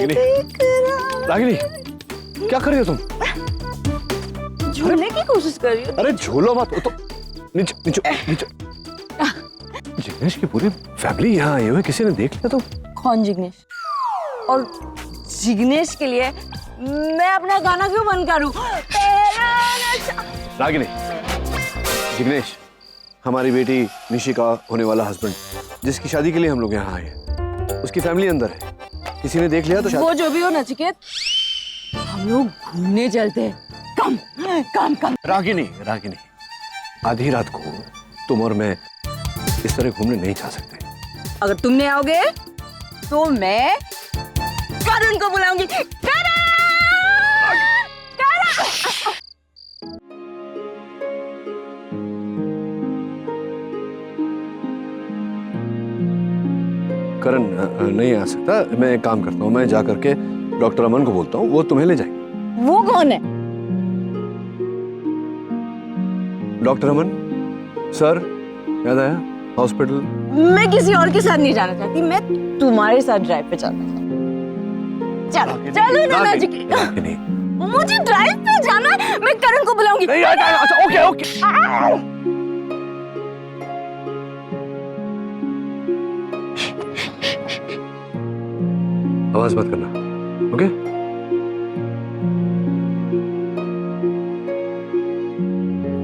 रागिनी, रागिनी, क्या कर रही हो तुम? झूलने की कोशिश कर रही हूँ। अरे झूलो मत, तो नीचे नीचे नीचे। जिग्नेश की पूरी फैमिली यहाँ आई हुई, किसी ने देख लिया तो? कौन जिग्नेश? और जिग्नेश के लिए मैं अपना गाना क्यों बंद करूं? रागिनी, जिग्नेश हमारी बेटी निशिका होने वाला हस्बैंड, जिसकी शादी के लिए हम लोग यहाँ आए हैं, उसकी फैमिली अंदर है। किसी ने देख लिया तो वो जो भी हो नचिकेत, हम लोग घूमने चलते हैं। कम कम कम। रागिनी, रागिनी, आधी रात को तुम और मैं इस तरह घूमने नहीं जा सकते। अगर तुम नहीं आओगे तो मैं करण को बुलाऊंगी। करण! करण नहीं आ सकता। मैं एक काम करता हूँ, मैं जा करके डॉक्टर अमन को बोलता हूँ, वो तुम्हें ले जाएंगे। वो कौन है? डॉक्टर अमन सर, याद आया? हॉस्पिटल। मैं किसी और के साथ नहीं जाना चाहती, मैं तुम्हारे साथ ड्राइव पे जाना चाहती। चलो चलो ना नचिकेत, मुझे ड्राइव पे जाना है। मैं करण को बुलाऊंगी। नहीं, अच्छा ओके ओके। आवाज मत करना, ओके?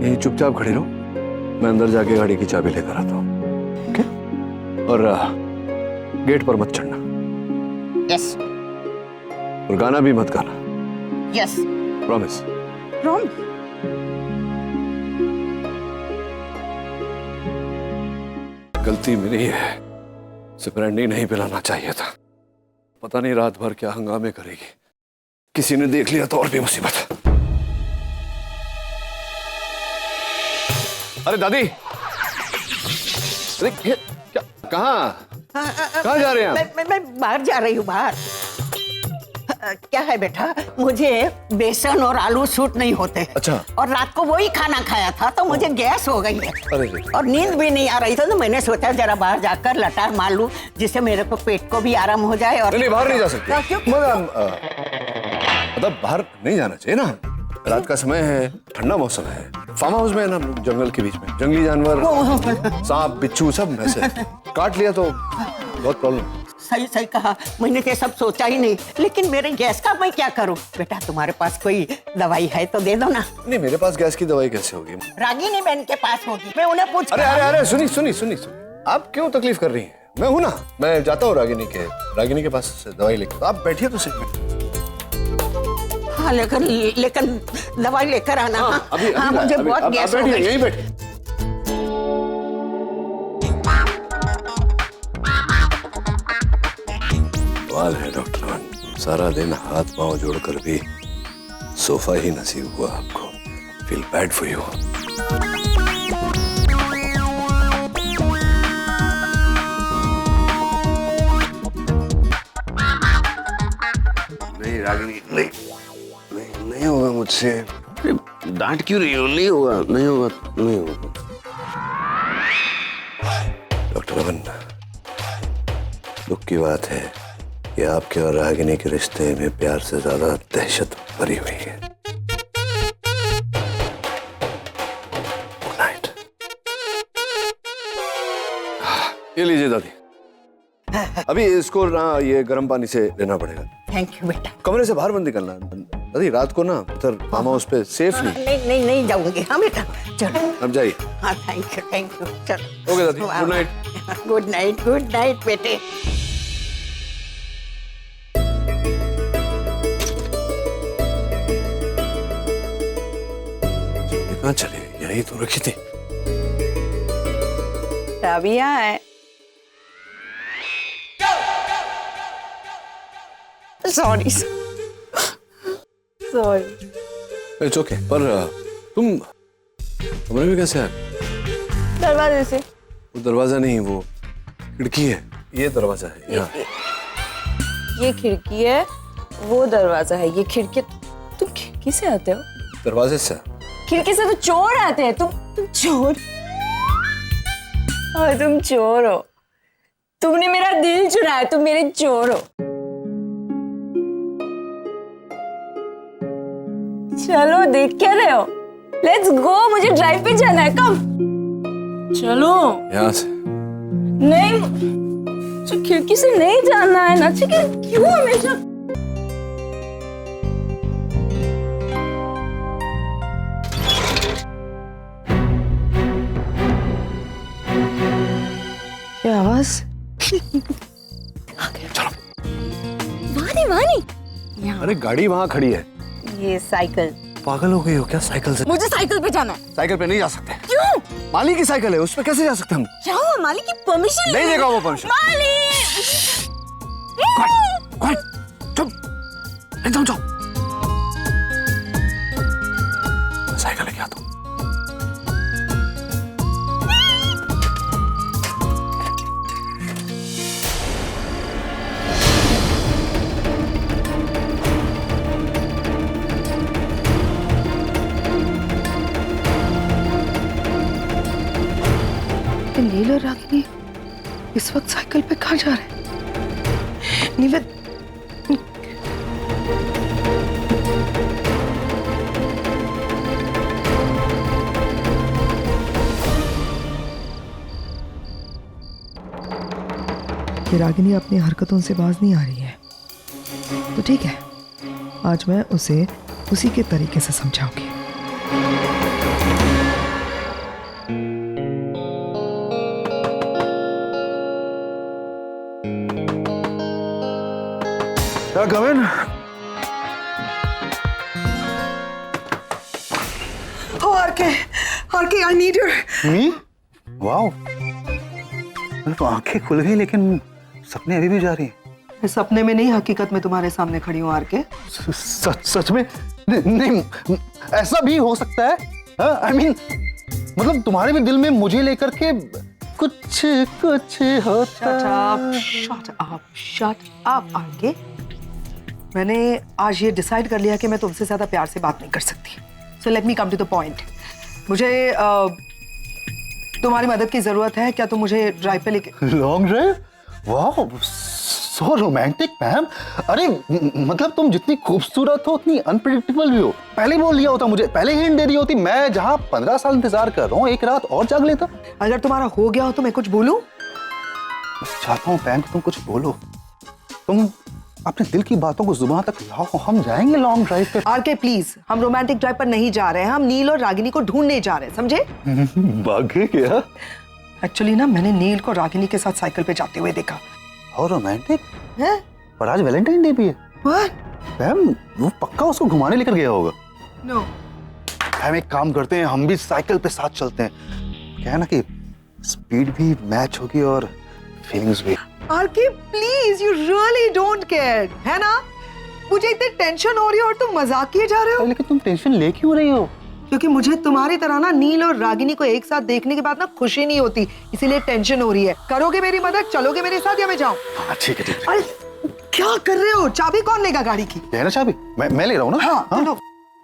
यही चुपचाप खड़ी रहो, मैं अंदर जाके गाड़ी की चाबी लेकर आता हूँ, ओके? और गेट पर मत चढ़ना। यस। और गाना भी मत गाना। यस। प्रॉमिस। प्रॉमिस। गलती मेरी है, ब्रांडी नहीं पिलाना चाहिए था। पता नहीं रात भर क्या हंगामे करेगी, किसी ने देख लिया तो और भी मुसीबत। अरे दादी, अरे क्या, कहाँ जा रहे हैं आप? मैं बाहर जा रही हूँ, बाहर। क्या है बेटा, मुझे बेसन और आलू सूट नहीं होते। अच्छा। और रात को वही खाना खाया था तो मुझे गैस हो गई है। अरे और नींद भी नहीं आ रही थी, तो मैंने सोचा जरा बाहर जाकर लटार मार लूं, जिससे मेरे को पेट को भी आराम हो जाए। और नहीं, बाहर नहीं जा सकते। क्यों? मतलब बाहर नहीं जाना चाहिए ना, रात का समय है, ठंडा मौसम है, फार्म हाउस में है ना, जंगल के बीच में, जंगली जानवर, सांप बिच्छू सब ऐसे काट लिया तो बहुत प्रॉब्लम। सही सही कहा, मैंने तो सब सोचा ही नहीं। लेकिन मेरे गैस का मैं क्या करूं? बेटा तुम्हारे पास कोई दवाई है तो दे दो ना। नहीं, मेरे पास गैस की दवाई कैसे होगी? रागिनी बहन के पास होगी, मैं उन्हें पूछ। अरे अरे अरे, सुनी सुनी सुनी सुनी, आप क्यों तकलीफ कर रही हैं? मैं हूं ना, मैं जाता हूँ रागिनी के पास दवाई लेकर। आप बैठिए तो सही। हाँ, लेकिन दवाई लेकर आना। हाँ, मुझे बहुत गैस हो गई। यहीं बैठिए। सवाल है डॉक्टर वन, सारा दिन हाथ पांव जोड़कर भी सोफा ही नसीब हुआ आपको। Feel bad for you. नहीं रागिनी, नहीं होगा मुझसे। डांट क्यों रही हो? नहीं होगा, नहीं होगा, नहीं होगा। डॉक्टर अमन, दुख की बात है कि आपके और रागिनी के रिश्ते में प्यार से ज्यादा दहशत भरी हुई है। Good night. ये लीजिए दादी, अभी इसको ना ये गर्म पानी से लेना पड़ेगा। थैंक यू बेटा। कमरे से बाहर मत निकलना दादी, रात को ना उधर फार्म हाउस पे सेफ नहीं। नहीं जाऊंगी। हाँ बेटा चलो। अब जाइए। हाँ थैंक यू चलो। ओके दादी, गुड नाइट। गुड नाइट बेटे। कहाँ चले? यही तो रखी थी। अभी यहाँ है। सॉरी। It's okay. पर तुम कमरे में कैसे आए? दरवाजे से। वो दरवाजा नहीं, वो खिड़की है। ये दरवाजा है यहाँ। ये खिड़की है, वो दरवाजा है। ये खिड़की। तुम खिड़की से आते हो? दरवाजे से। खिड़की से तो चोर आते हैं। तुम चोर। और तुम चोर हो। तुमने मेरा दिल चुराया, तुम मेरे चोर हो। चलो देख क्या रहे हो? लेट्स गो, मुझे ड्राइव पे जाना है, कम। चलो। यहाँ से नहीं, मुझे खिड़की से नहीं जाना है ना, ठीक है? क्यों हमेशा? क्या आवाज? वानी वानी। अरे गाड़ी वहाँ खड़ी है। ये साइकिल। पागल हो गई हो क्या? साइकिल से? मुझे साइकिल पे जाना है। साइकिल पे नहीं जा सकते। क्यों? माली की साइकिल है, उस पे कैसे जा सकते हम? क्या हुआ? मालिक की परमिशन नहीं देगा वो परमिशन। चुप, एकदम चुप। साइकिल लेके आता हूँ। नील और रागिनी इस वक्त साइकिल पे कहाँ जा रहे हैं? निवेद, कि रागिनी अपनी हरकतों से बाज नहीं आ रही है, तो ठीक है, आज मैं उसे उसी के तरीके से समझाऊंगी। क्या come in? Oh, RK, I need your... me? Wow, मेरे तो आंखें खुल गई लेकिन सपने अभी भी जा रही हैं। मैं सपने में नहीं, हकीकत में तुम्हारे सामने खड़ी हूँ RK। सच में नहीं, ऐसा भी हो सकता है। I mean, मतलब तुम्हारे भी दिल में मुझे लेकर के कुछ होता। Shut up, RK। मैंने आज ये डिसाइड कर लिया कि मैं तुमसे ज्यादा प्यार से बात नहीं कर सकती। So let me come to the point। मुझे तुम्हारी मदद की जरूरत है। क्या तुम मुझे ड्राइव पे लेके? Long drive? Wow, so romantic ma'am. अरे मतलब तुम जितनी खूबसूरत हो उतनी अनप्रेडिक्टेबल भी हो। पहले बोल दिया होता, मुझे पहले हिंट दे दी होती, मैं जहाँ 15 साल इंतजार कर रहा हूँ एक रात और जाग लेता। अगर तुम्हारा हो गया हो तो मैं कुछ बोलूं? चाहता हूँ पैन, तुम कुछ बोलो। तुम अपने दिल की बातों को जुबान तक लाओ, हम जाएंगे लॉन्ग ड्राइव पे। RK प्लीज, हम रोमांटिक ड्राइव पर नहीं जा रहे हैं, हम नील और रागिनी को ढूंढने जा रहे हैं, समझे? भागे क्या? एक्चुअली ना, मैंने नील को रागिनी के साथ साइकिल पे जाते हुए देखा और रोमांटिक है। और आज वैलेंटाइन डे भी है। What? मैम वो पक्का उसको घुमाने लेकर गया होगा। No। हम एक काम करते हैं, हम भी साइकिल पे साथ चलते हैं। क्या है ना कि स्पीड भी मैच होगी और फीलिंग्स भी। RK please, you really don't care, है ना? मुझे इतनी टेंशन हो रही है और तुम मजाक किए जा रहे हो। लेकिन तुम टेंशन ले क्यों रही हो? क्योंकि मुझे तुम्हारी तरह ना नील और रागिनी को एक साथ देखने के बाद ना खुशी नहीं होती, इसीलिए टेंशन हो रही है। करोगे मेरी मदद? चलोगे मेरे साथ या मैं जाऊं? हाँ ठीक है, ठीक है। अरे क्या कर रहे हो? चाबी कौन लेगा गाड़ी की? है ना चाबी? मैं ले रहा हूँ ना। हाँ, चलो।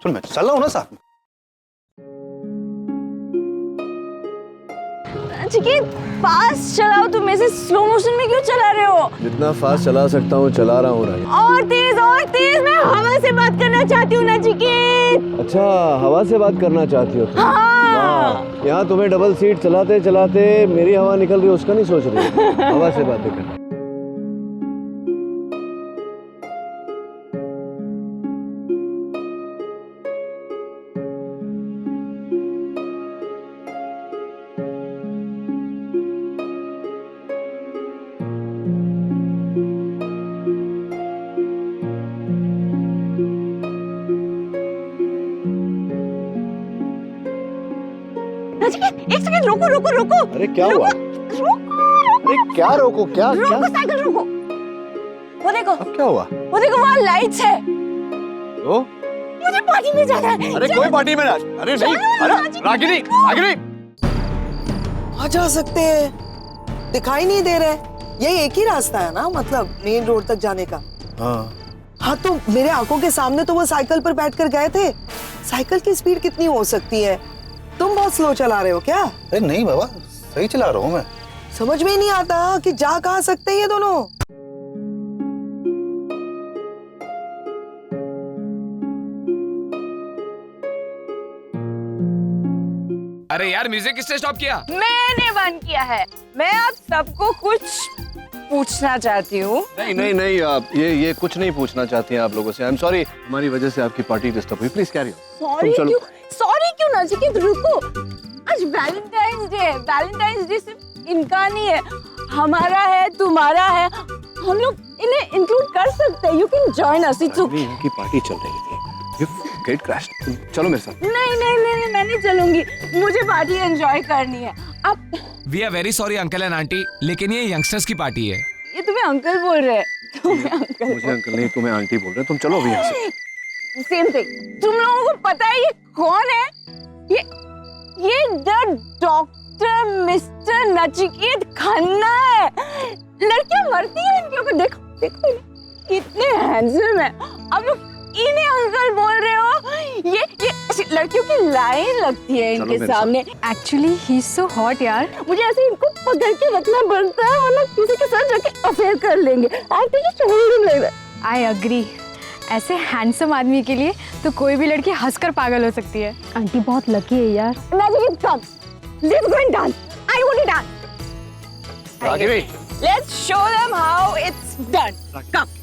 चलो मैं चल रहा हूँ ना साथ में। चिकी, फास्ट चलाओ, तुम ऐसे स्लो मोशन में क्यों चला रहे हो? जितना फास्ट चला सकता हूँ चला रहा हूँ रागिनी। और तेज, मैं हवा से बात करना चाहती हूँ ना चिकी। अच्छा, हवा से बात करना चाहती हो तुम? हाँ। यहाँ तुम्हें डबल सीट चलाते चलाते मेरी हवा निकल रही है, उसका नहीं सोच रही हो? हवा से बातें कर। एक सेकंड, रोको। अरे क्या हुआ? रोको। अरे क्या रोको? क्या रोको, साइकिल रोको। वो देखो, अब क्या हुआ? वहाँ लाइट्स है। तो? मुझे पार्टी में जाना है। अरे कोई पार्टी में ना। अरे नहीं, अरे रागिनी। आ जा सकते हैं, दिखाई नहीं दे रहे। यही एक ही रास्ता है ना, मतलब मेन रोड तक जाने का। हाँ तो मेरे आंखों के सामने तो वो साइकिल पर बैठकर गए थे। साइकिल की स्पीड कितनी हो सकती है? तुम बहुत स्लो चला रहे हो क्या? अरे नहीं बाबा, सही चला रहा हूँ मैं। समझ में ही नहीं आता कि जा कहाँ सकते हैं ये दोनों। अरे यार म्यूजिक किसने स्टॉप किया? मैंने बंद किया है। मैं आप सबको कुछ पूछना चाहती हूँ। नहीं नहीं नहीं, आप ये कुछ नहीं पूछना चाहती हैं आप लोगों से। आई एम सॉरी, हमारी वजह से आपकी पार्टी डिस्टर्ब हुई। Please carry on. सॉरी क्यों नचिकेत, रुको। आज वैलेंटाइंस डे है। वैलेंटाइंस डे सिर्फ इनका नहीं है, हमारा है, तुम्हारा है। हम लोग इन्हें इंक्लूड कर सकते हैं। You can join us. It's okay. इनकी पार्टी चल रही थी, ये गेट क्रैश। चलो मेरे साथ। नहीं नहीं नहीं, मैं नहीं चलूंगी। मुझे पार्टी एंजॉय करनी है। अब we are very sorry uncle and aunty, लेकिन ये यंगस्टर्स की पार्टी है। ये तुम्हें अंकल बोल रहे हैं। तुम्हें अंकल मुझे अंकल नहीं, तुम्हें आंटी बोल रहे हैं। तुम चलो अभी यहाँ से। Same thing. तुम लोगों को पता है ये कौन है? ये the doctor mister Nachiket Khanna है। लड़कियां मरती हैं इनके ऊपर। देखो देखो कितने हैंडसम है। अब लोग इन्हें अंकल बोल रहे हो। ये लड़कियों की लाइन लगती है इनके सामने। Actually he is so hot यार। मुझे ऐसे इनको पकड़ के रखना पड़ता है, वरना किसी के साथ जाके अफेयर कर लेंगे। I agree. ऐसे हैंडसम आदमी के लिए तो कोई भी लड़की हंसकर पागल हो सकती है। आंटी बहुत लकी है यार। Nachiketa, come. Let's go and dance. I want to dance. Ragini, Let's show them how it's done. Come.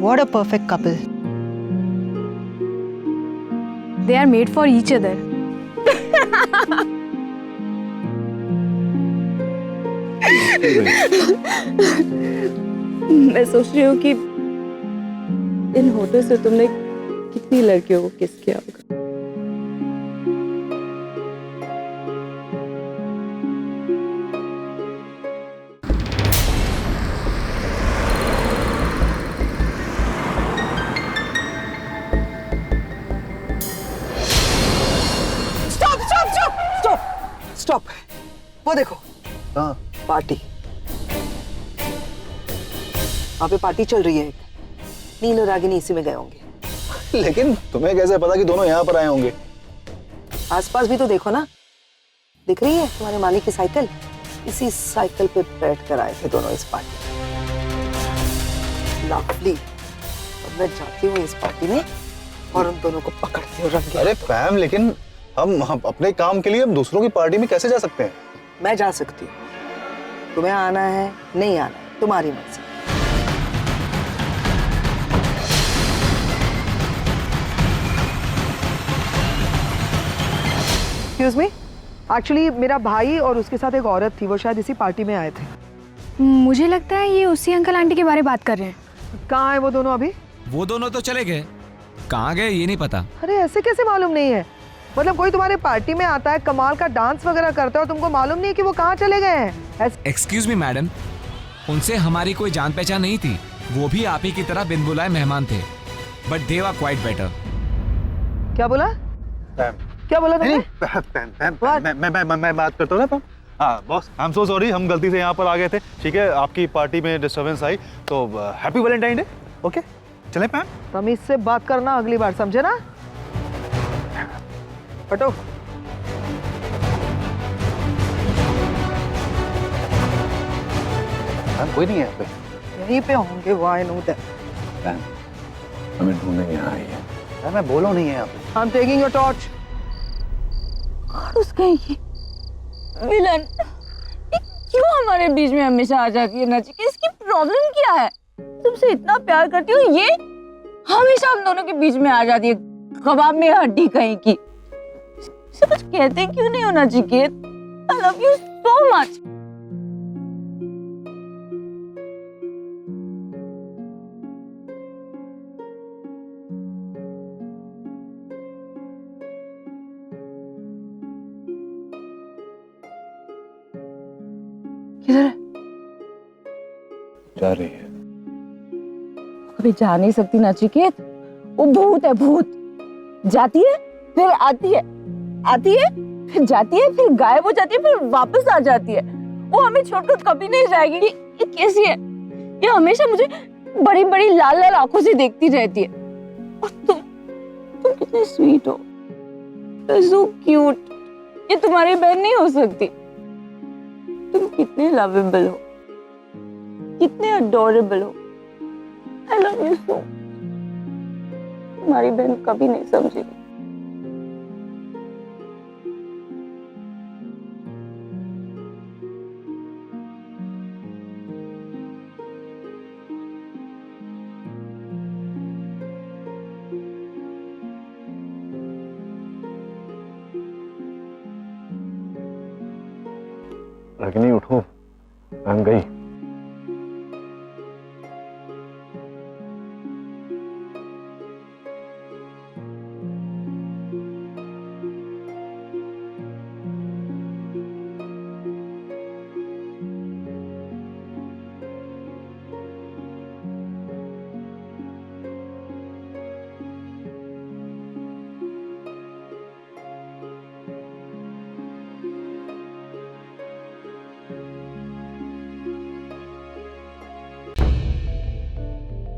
What a perfect couple. They are made for each other. मैं सोच रही हूँ कि इन होठों से तुमने कितनी लड़कियों को किस किया होगा। स्टॉप। वो देखो, हाँ पार्टी। वहाँ पे पार्टी चल रही है। एक नील और रागिनी इसी में गए होंगे। लेकिन तुम्हें कैसे पता कि दोनों यहाँ पर आए होंगे? आसपास भी तो देखो ना, दिख रही है तुम्हारे मालिक की साइकिल। इसी साइकिल पे बैठ कर आए थे दोनों इस पार्टी। लवली। अब मैं जाती हूँ इस पार्टी में और उन दोनों को पकड़ती हूँ रंगे। अरे पैम, लेकिन हम अपने काम के लिए हम दूसरों की पार्टी में कैसे जा सकते हैं? मैं जा सकती हूँ, तुम्हें आना है नहीं आना है तुम्हारी मर्जी। एक्सक्यूज मी, एक्चुअली मेरा भाई और उसके साथ एक औरत थी, वो शायद इसी पार्टी में आए थे। मुझे लगता है ये उसी अंकल आंटी के बारे में बात कर रहे हैं। कहाँ है वो दोनों अभी? वो दोनों तो चले गए, कहाँ गए ये नहीं पता। अरे ऐसे कैसे मालूम नहीं है? मतलब कोई तुम्हारे पार्टी में आता है, कमाल का डांस वगैरह करता है और तुमको मालूम नहीं है कि वो कहाँ चले गए हैं? एक्सक्यूज मी मैडम, उनसे हमारी कोई जान पहचान नहीं थी। वो भी आप ही की तरह बिन बुलाए मेहमान थे, but they were quite better. क्या बोला? पैम, क्या बोला तुमने? मैं बात करता हूँ ना पैम। हाँ boss, I am so sorry, हम गलती से यहाँ पर आ गए थे। ठीक है, आपकी पार्टी में डिस्टर्बेंस आई, तो हैप्पी वैलेंटाइन डे। ओके चले पैम। तमीज से बात करना अगली बार, समझे ना? हटो। कोई नहीं है यहाँ पे। यहीं पे होंगे वो, आई नो दैट। पैम, हमें ढूंढने यहाँ आई है। मैं बोलो नहीं है यहाँ पे। I am taking your torch. और उसका ये विलन ये क्यों हमारे बीच में हमेशा आ जाती है? नचिकेत, इसकी प्रॉब्लम क्या है? तुमसे इतना प्यार करती हूँ, ये हमेशा हम दोनों के बीच में आ जाती है, कबाब में हड्डी कहीं की। इसे कुछ कहते क्यों नहीं हो Nachiket? I love you so much. किधर है? जा रही है। कभी जा नहीं सकती नचिकेत, वो भूत है, भूत। जाती है फिर आती है, आती है फिर जाती है, फिर गायब हो जाती है, फिर वापस आ जाती है। वो हमें छोड़कर कभी नहीं जाएगी। ये कैसी है? ये हमेशा मुझे बड़ी बड़ी लाल लाल आंखों से देखती रहती है। और तुम कितने स्वीट हो, सो क्यूट। ये तुम्हारी बहन नहीं हो सकती। तुम कितने लवेबल हो, कितने अडोरेबल हो। I love you so. तुम्हारी बहन कभी नहीं समझेगी। रागिनी उठो, बहन गई।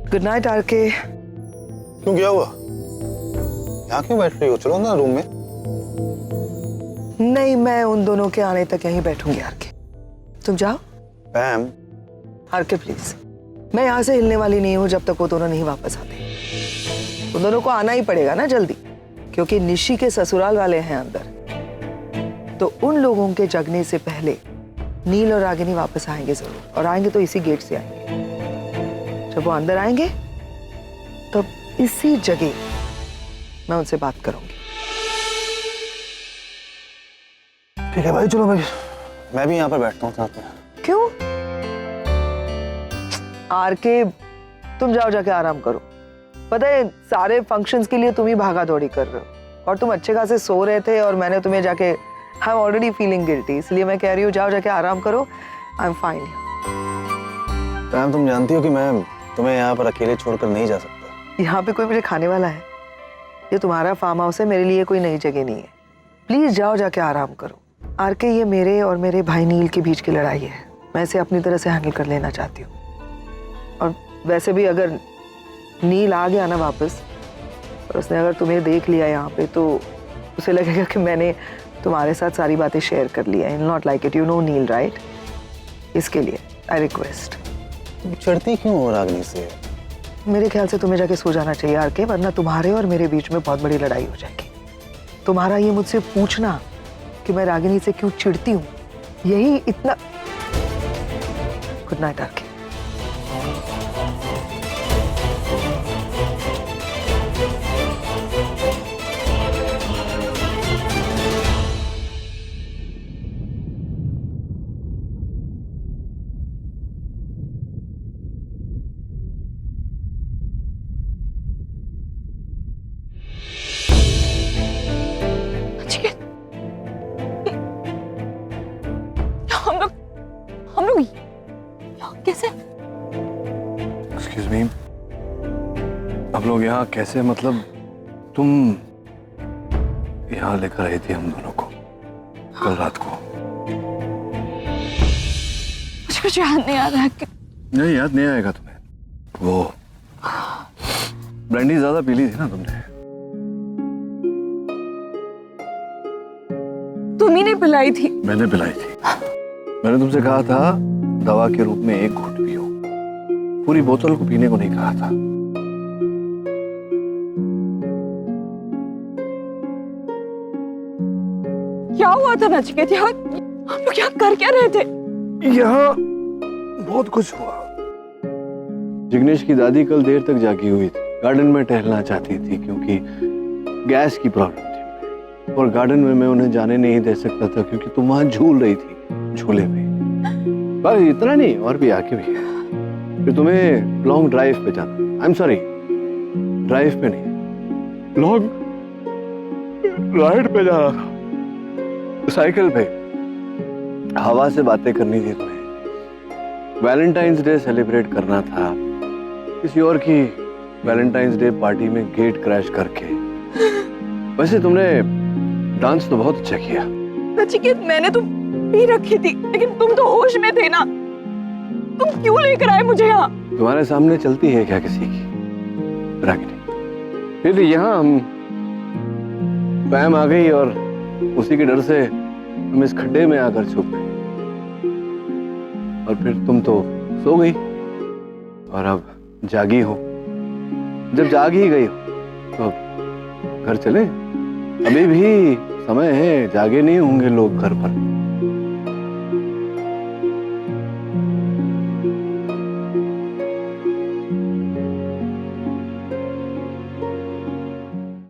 Good night RK. क्यों, क्या हुआ? यहाँ क्यों बैठ रही हो? चलो ना रूम में। नहीं, मैं उन दोनों के आने तक यहीं बैठूंगी आरके। तुम जाओ। पैम, आरके प्लीज, मैं यहाँ से हिलने वाली नहीं हूँ जब तक वो दोनों नहीं वापस आते। उन दोनों को आना ही पड़ेगा ना जल्दी, क्योंकि निशी के ससुराल वाले हैं अंदर। तो उन लोगों के जगने से पहले नील और रागिनी वापस आएंगे जरूर, और आएंगे तो इसी गेट से आएंगे। जब वो अंदर आएंगे तब इसी जगह मैं उनसे बात करूंगी। ठीक है भाई, चलो भाई, मैं भी यहाँ पर बैठता हूँ साथ में। क्यों? आरके, तुम जाओ, जाके आराम करो। पता है सारे फंक्शंस के लिए तुम ही भागा दौड़ी कर रहे हो, और तुम अच्छे खासे सो रहे थे और मैंने तुम्हें जाके, I am already feeling guilty, इसलिए मैं कह रही हूँ जाओ जाके आराम करो। I am fine. पैम, तुम जानती हो कि मैं तुम्हें यहाँ पर अकेले छोड़कर नहीं जा सकता। यहाँ पे कोई मुझे खाने वाला है? ये तुम्हारा फार्म हाउस है, मेरे लिए कोई नई जगह नहीं है। प्लीज जाओ, जाके आराम करो। आरके, ये मेरे और मेरे भाई नील के बीच की लड़ाई है, मैं इसे अपनी तरह से हैंडल कर लेना चाहती हूँ। और वैसे भी अगर नील आ गया ना वापस, और उसने अगर तुम्हें देख लिया यहाँ पे, तो उसे लगेगा कि मैंने तुम्हारे साथ सारी बातें शेयर कर लिया है। Not like it, you know Neel, right? इसके लिए आई रिक्वेस्ट। तुम चिढ़ती क्यों हो रागिनी से? मेरे ख्याल से तुम्हें जाके सो जाना चाहिए आरके, वरना तुम्हारे और मेरे बीच में बहुत बड़ी लड़ाई हो जाएगी। तुम्हारा ये मुझसे पूछना कि मैं रागिनी से क्यों चिढ़ती हूँ, यही इतना। Good night RK. हम लोग कैसे? एक्सक्यूज मी, हम लोग यहाँ कैसे? मतलब तुम यहाँ लेकर आई थी हम दोनों को कल रात को? मुझे कुछ याद नहीं आ रहा है कि... नहीं, याद नहीं आएगा तुम्हें। वो ब्रांडी ज्यादा पी ली थी ना तुमने। तुम ही ने पिलाई थी। मैंने पिलाई थी। मैंने तुमसे कहा था दवा के रूप में एक घूंट पियो, पूरी बोतल को पीने को नहीं कहा था। क्या हुआ था नचिकेत? यहाँ हम लोग यहाँ कर क्या रहे थे? यहाँ बहुत कुछ हुआ। जिग्नेश की दादी कल देर तक जागी हुई थी, गार्डन में टहलना चाहती थी क्योंकि गैस की प्रॉब्लम थी, और गार्डन में मैं उन्हें जाने नहीं दे सकता था क्योंकि तुम वहां झूल रही थी झूले में। बस इतना नहीं, और भी आगे भी है। फिर तुम्हें लॉन्ग ड्राइव पे जाना, आई एम सॉरी, ड्राइव पे नहीं, लॉन्ग राइड पे जाना था, साइकिल पे। हवा से बातें करनी थी तुम्हें, वैलेंटाइंस डे सेलिब्रेट करना था, किसी और की वैलेंटाइंस डे पार्टी में गेट क्रैश करके। वैसे तुमने डांस तो बहुत अच्छा किया। नचिकेत, मैंने तो पी रखी थी, लेकिन तुम तो होश में थे ना, तुम क्यों लेकर आए मुझे यहाँ? तुम्हारे सामने चलती है क्या किसी की रागिनी? फिर यहाँ हम पैम आ गई और उसी के डर से हम इस खड्डे में आकर छुप गए, और फिर तुम तो सो गई और अब जागी हो। जब जाग ही गई हो तो घर चले, अभी भी समय है, जागे नहीं होंगे लोग घर पर।